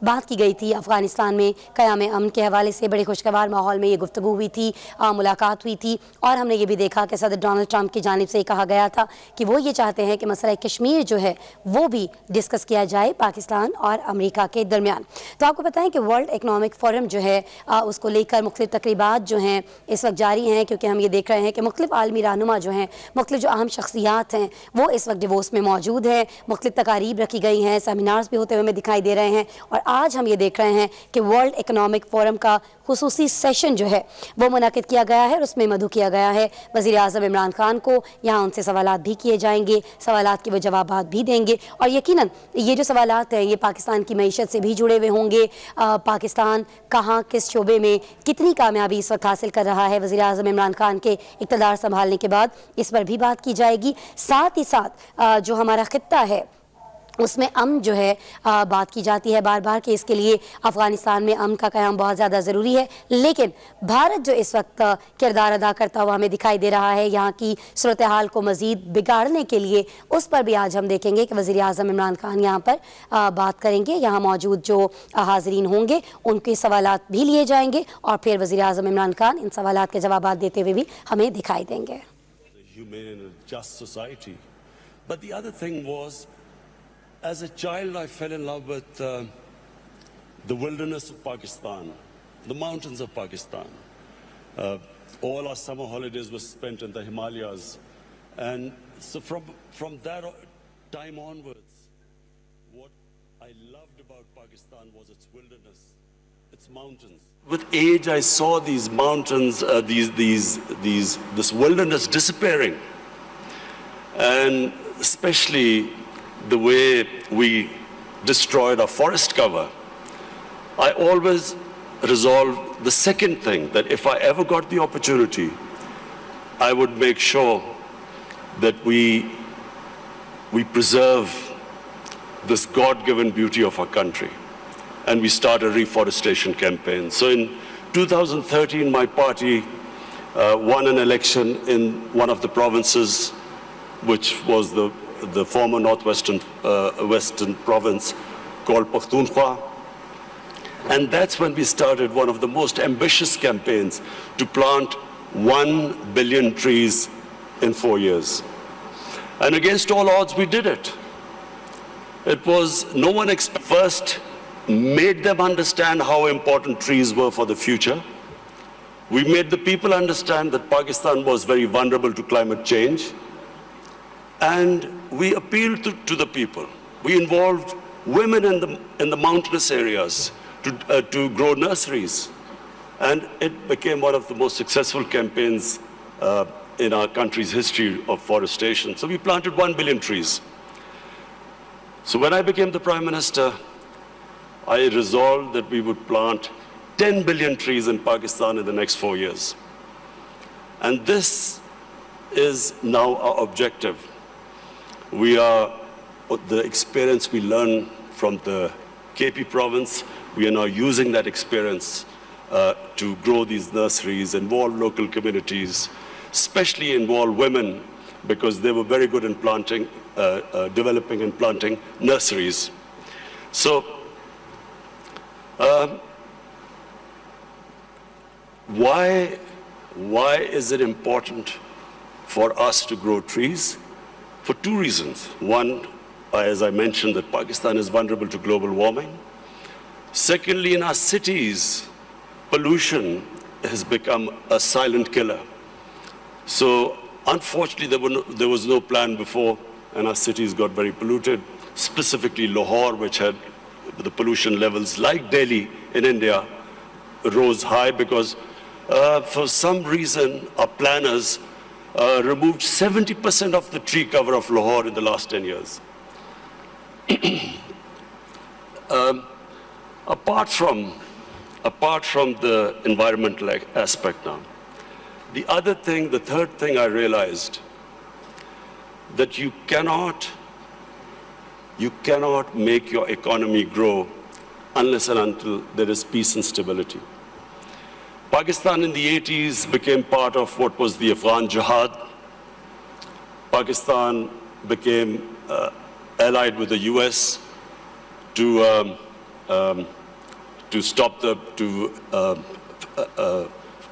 बात की गई थी अफ़गानिस्तान में क़याम अमन के हवाले से। बड़े खुशगवार माहौल में ये गुफ्तगू हुई थी, मुलाकात हुई थी और हमने ये भी देखा कि सदर डोनाल्ड ट्रंप की जानिब से कहा गया था कि वो ये चाहते हैं कि मसला कश्मीर जो है वो भी डिस्कस किया जाए पाकिस्तान और अमेरिका के दरमियान। तो आपको बताएं कि वर्ल्ड इकनॉमिक फोरम जो है उसको लेकर मुख्तलिफ तकरीबात जो हैं इस वक्त जारी हैं, क्योंकि हम ये देख रहे हैं कि मुख्तलिफ आलमी रहनुमा जो हैं, मुख्तलिफ जो अहम शख्सियात हैं वो इस वक्त डिवोर्स में मौजूद हैं। मुख्तलिफ तकारीब रखी गई हैं, सेमिनार्स भी होते हुए हमें दिखाई दे रहे हैं और आज हम ये देख रहे हैं कि वर्ल्ड इकनॉमिक फोरम का खुसूसी सेशन जो है वो मुनाकिद किया गया है और उसमें मदऊ किया गया है वज़ीर आज़म इमरान खान को। यहाँ उनसे सवालात भी किए जाएंगे, सवालात के वो जवाबात भी देंगे और यकीनन ये जो सवालात हैं ये पाकिस्तान की मईशत से भी जुड़े हुए होंगे। पाकिस्तान कहाँ किस शोबे में कितनी कामयाबी इस वक्त हासिल कर रहा है वज़ीर आज़म इमरान खान के इक़्तिदार संभालने के बाद, इस पर भी बात की जाएगी। साथ ही साथ जो हमारा ख़ित्ता है उसमें अमन जो है बात की जाती है बार बार कि इसके लिए अफ़गानिस्तान में अमन का क़याम बहुत ज़्यादा ज़रूरी है, लेकिन भारत जो इस वक्त किरदार अदा करता हुआ हमें दिखाई दे रहा है यहाँ की सूरत हाल को मज़ीद बिगाड़ने के लिए, उस पर भी आज हम देखेंगे कि वज़ीर आज़म इमरान खान यहाँ पर बात करेंगे। यहाँ मौजूद जो हाज़रीन होंगे उनके सवालात भी लिए जाएंगे और फिर वज़ीर आज़म इमरान खान इन सवालात के जवाबात देते हुए भी हमें दिखाई देंगे। As a child, I fell in love with the wilderness of Pakistan, the mountains of Pakistan. All our summer holidays were spent in the Himalayas. And so from that time onwards, what I loved about Pakistan was its wilderness, its mountains. With age, I saw these mountains, this wilderness disappearing. And especially the way we destroyed our forest cover, I always resolved the second thing, that if I ever got the opportunity, I would make sure that we preserve this God-given beauty of our country. And we start a reforestation campaign. So in 2013, my party won an election in one of the provinces, which was the former northwestern western province called Pakhtunkhwa. And that's when we started one of the most ambitious campaigns to plant 1 billion trees in 4 years. And against all odds, we did it. It was, no one first made them understand how important trees were for the future. We made the people understand that Pakistan was very vulnerable to climate change. And we appealed to the people. We involved women in the mountainous areas to grow nurseries. And it became one of the most successful campaigns in our country's history of forestation. So we planted 1 billion trees. So when I became the Prime Minister, I resolved that we would plant 10 billion trees in Pakistan in the next 4 years. And this is now our objective. The experience we learned from the KP province, we are now using that experience to grow these nurseries, involve local communities, especially involve women, because they were very good in planting, developing and planting nurseries. So, why is it important for us to grow trees? For 2 reasons. One, as I mentioned, that Pakistan is vulnerable to global warming. Secondly, in our cities, pollution has become a silent killer. So, unfortunately, there was no plan before, and our cities got very polluted, specifically Lahore, which had the pollution levels, like Delhi in India, rose high because for some reason our planners removed 70% of the tree cover of Lahore in the last 10 years. Apart from the environmental aspect now, the third thing I realized, that you cannot make your economy grow unless and until there is peace and stability. Pakistan in the 80s became part of what was the Afghan Jihad. Pakistan became allied with the US to to stop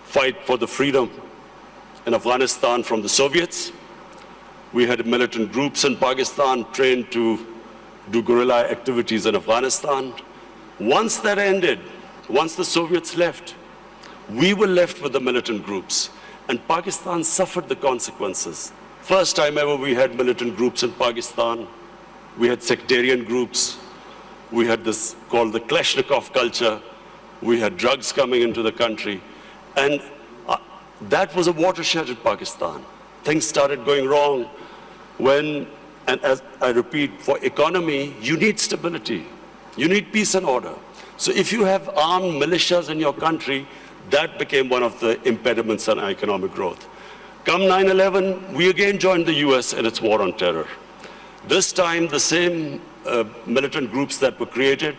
fight for the freedom in Afghanistan from the Soviets. We had militant groups in Pakistan trained to do guerrilla activities in Afghanistan. Once that ended, once the Soviets left, we were left with the militant groups, and Pakistan suffered the consequences. First time ever we had militant groups in Pakistan. We had sectarian groups. We had this called the Kalashnikov culture. We had drugs coming into the country. And that was a watershed in Pakistan. Things started going wrong when, and as I repeat, for economy, you need stability. You need peace and order. So if you have armed militias in your country, that became one of the impediments on economic growth. Come 9/11, we again joined the US in its war on terror. This time, the same militant groups that were created,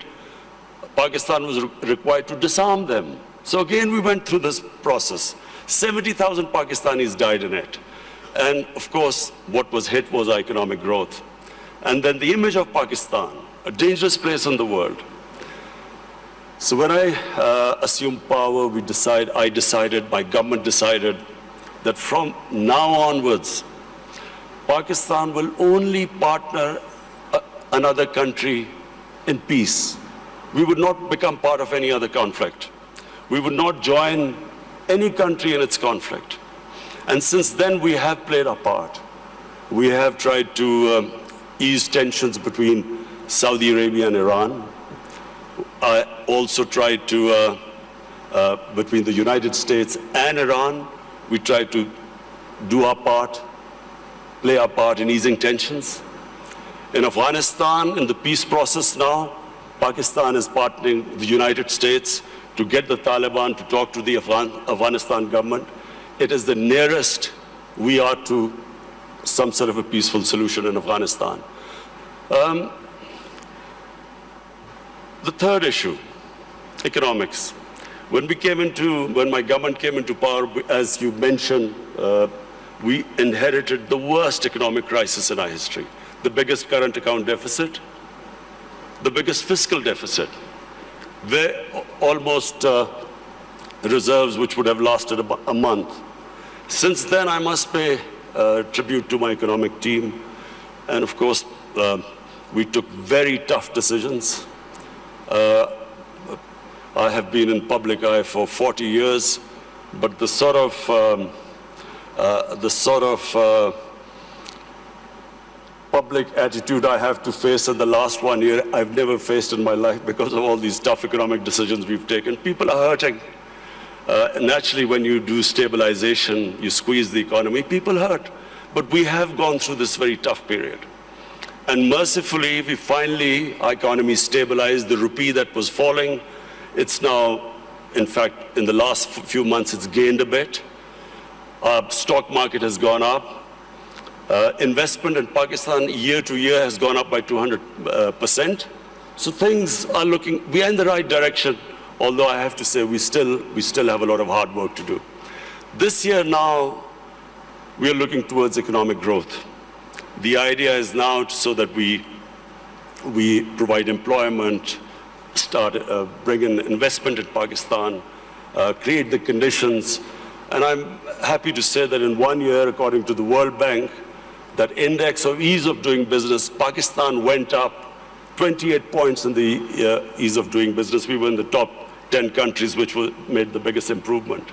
Pakistan was required to disarm them. So again, we went through this process. 70,000 Pakistanis died in it. And of course, what was hit was economic growth. And then the image of Pakistan, a dangerous place in the world. So when I assumed power, I decided, my government decided that from now onwards, Pakistan will only partner another country in peace. We would not become part of any other conflict. We would not join any country in its conflict. And since then, we have played our part. We have tried to ease tensions between Saudi Arabia and Iran. I also tried to, between the United States and Iran, we tried to do our part, play our part in easing tensions. In Afghanistan, in the peace process now, Pakistan is partnering with the United States to get the Taliban to talk to the Afghanistan government. It is the nearest we are to some sort of a peaceful solution in Afghanistan. The third issue, economics. When my government came into power, as you mentioned, we inherited the worst economic crisis in our history. The biggest current account deficit, the biggest fiscal deficit, almost reserves which would have lasted about a month. Since then, I must pay tribute to my economic team. And of course, we took very tough decisions. I have been in public eye for 40 years, but the sort of public attitude I have to face in the last 1 year, I've never faced in my life because of all these tough economic decisions we've taken. People are hurting. Naturally, when you do stabilization, you squeeze the economy, people hurt. But we have gone through this very tough period. And mercifully, our economy stabilized. The rupee that was falling, it's now, in fact, in the last few months, it's gained a bit. Our stock market has gone up. Investment in Pakistan year to year has gone up by 200%. So things are we are in the right direction, although I have to say we still have a lot of hard work to do. This year now, we are looking towards economic growth. The idea is now so that we provide employment, bring in investment in Pakistan, create the conditions. And I'm happy to say that in 1 year, according to the World Bank, that index of ease of doing business, Pakistan went up 28 points in the ease of doing business. We were in the top 10 countries which made the biggest improvement.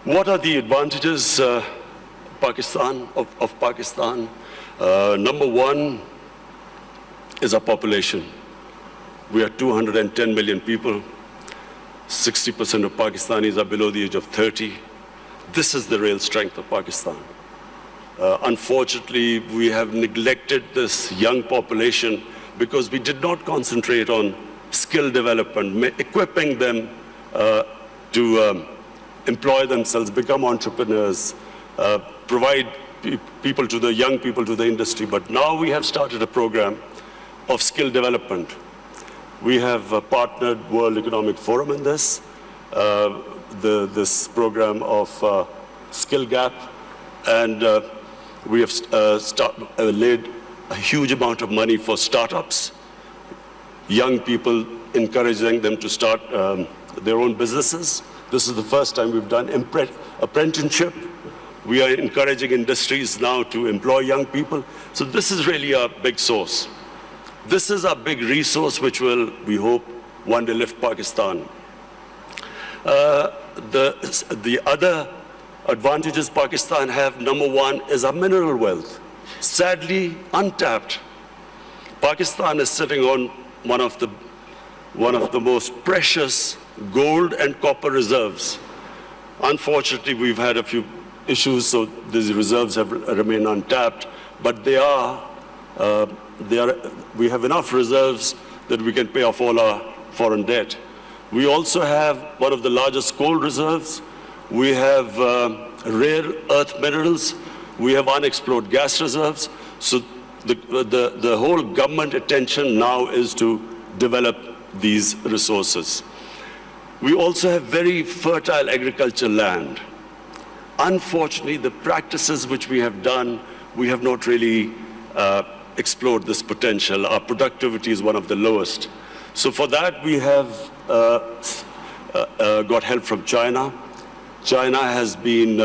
What are the advantages of Pakistan? Number one is our population. We are 210 million people. 60% of Pakistanis are below the age of 30. This is the real strength of Pakistan. Unfortunately, we have neglected this young population because we did not concentrate on skill development, equipping them to employ themselves, become entrepreneurs, provide young people to the industry. But now we have started a program of skill development. We have partnered World Economic Forum in this program of Skill Gap, and we have laid a huge amount of money for startups. young people, encouraging them to start their own businesses. This is the first time we've done apprenticeship. We are encouraging industries now to employ young people. So this is really a big source. This is a big resource which will, we hope, one day lift Pakistan. The other advantages Pakistan have, number one, is our mineral wealth. Sadly, untapped. Pakistan is sitting on one of the most precious gold and copper reserves. Unfortunately, we've had a few issues, so these reserves have remained untapped, but we have enough reserves that we can pay off all our foreign debt. We also have one of the largest coal reserves. We have rare earth minerals. We have unexplored gas reserves. So the whole government attention now is to develop these resources. We also have very fertile agricultural land. Unfortunately, the practices which we have done, we have not really explored this potential. Our productivity is one of the lowest. So for that, we have got help from China. China has been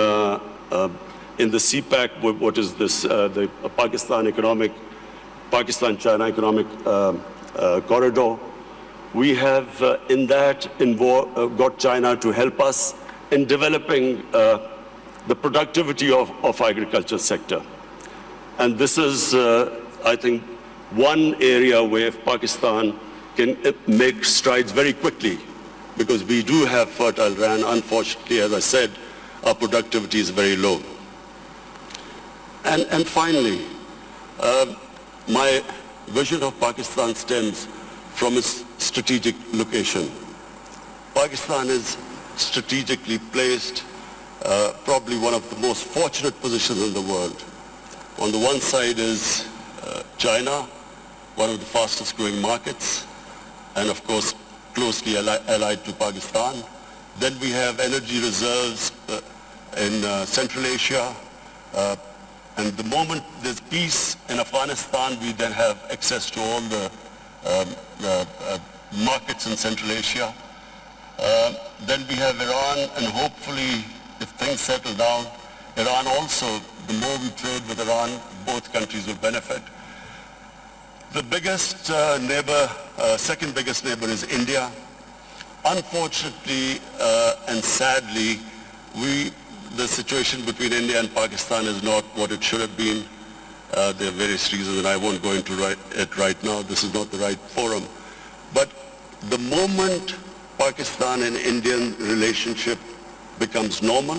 in the CPEC, what is this, the Pakistan-China economic corridor. We have in that got China to help us in developing the productivity of agriculture sector. And this is, I think, one area where Pakistan can make strides very quickly, because we do have fertile land. Unfortunately, as I said, our productivity is very low. And finally, my vision of Pakistan stems from its strategic location. Pakistan is strategically placed, probably one of the most fortunate positions in the world. On the one side is China, one of the fastest growing markets, and of course closely allied to Pakistan. Then we have energy reserves in Central Asia, and the moment there's peace in Afghanistan, we then have access to all the markets in Central Asia. Then we have Iran, and hopefully, if things settle down, Iran also, the more we trade with Iran, both countries will benefit. The biggest neighbor, second biggest neighbor is India. Unfortunately and sadly, the situation between India and Pakistan is not what it should have been. There are various reasons, and I won't go into it right now. This is not the right forum. But the moment Pakistan and Indian relationship becomes normal,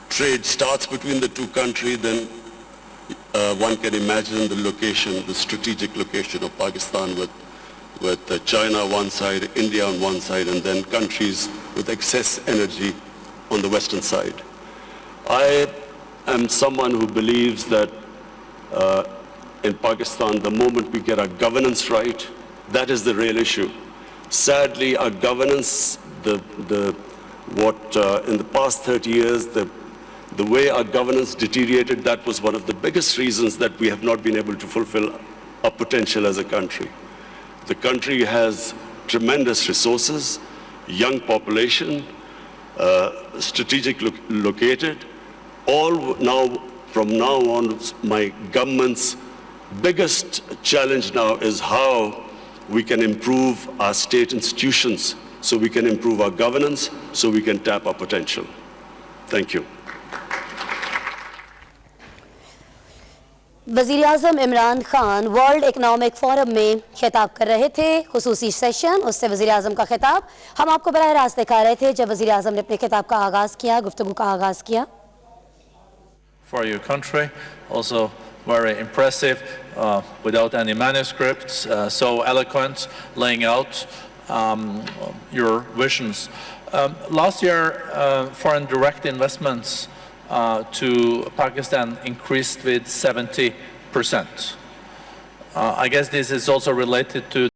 trade starts between the two countries, then one can imagine the location, the strategic location of Pakistan with China on one side, India on one side, and then countries with excess energy on the western side. I am someone who believes that in Pakistan, the moment we get our governance right, that is the real issue. Sadly, our governance, in the past 30 years, the way our governance deteriorated, that was one of the biggest reasons that we have not been able to fulfill our potential as a country. The country has tremendous resources, young population, strategic located. From now on, my government's biggest challenge now is how we can improve our state institutions, so we can improve our governance, so we can tap our potential. Thank you. वज़ीर आज़म Imran Khan World Economic Forum में खिताब कर रहे थे, खुसूसी session, उससे वज़ीर आज़म का खिताब हम आपको बराह रास्त दिखा रहे थे जब वज़ीर आज़म ने अपने खिताब का आगाज़ किया, गुफ्तगू का आगाज़ किया. For your country, also very impressive, without any manuscripts, so eloquent, laying out your visions. Last year, foreign direct investments to Pakistan increased with 70%. I guess this is also related to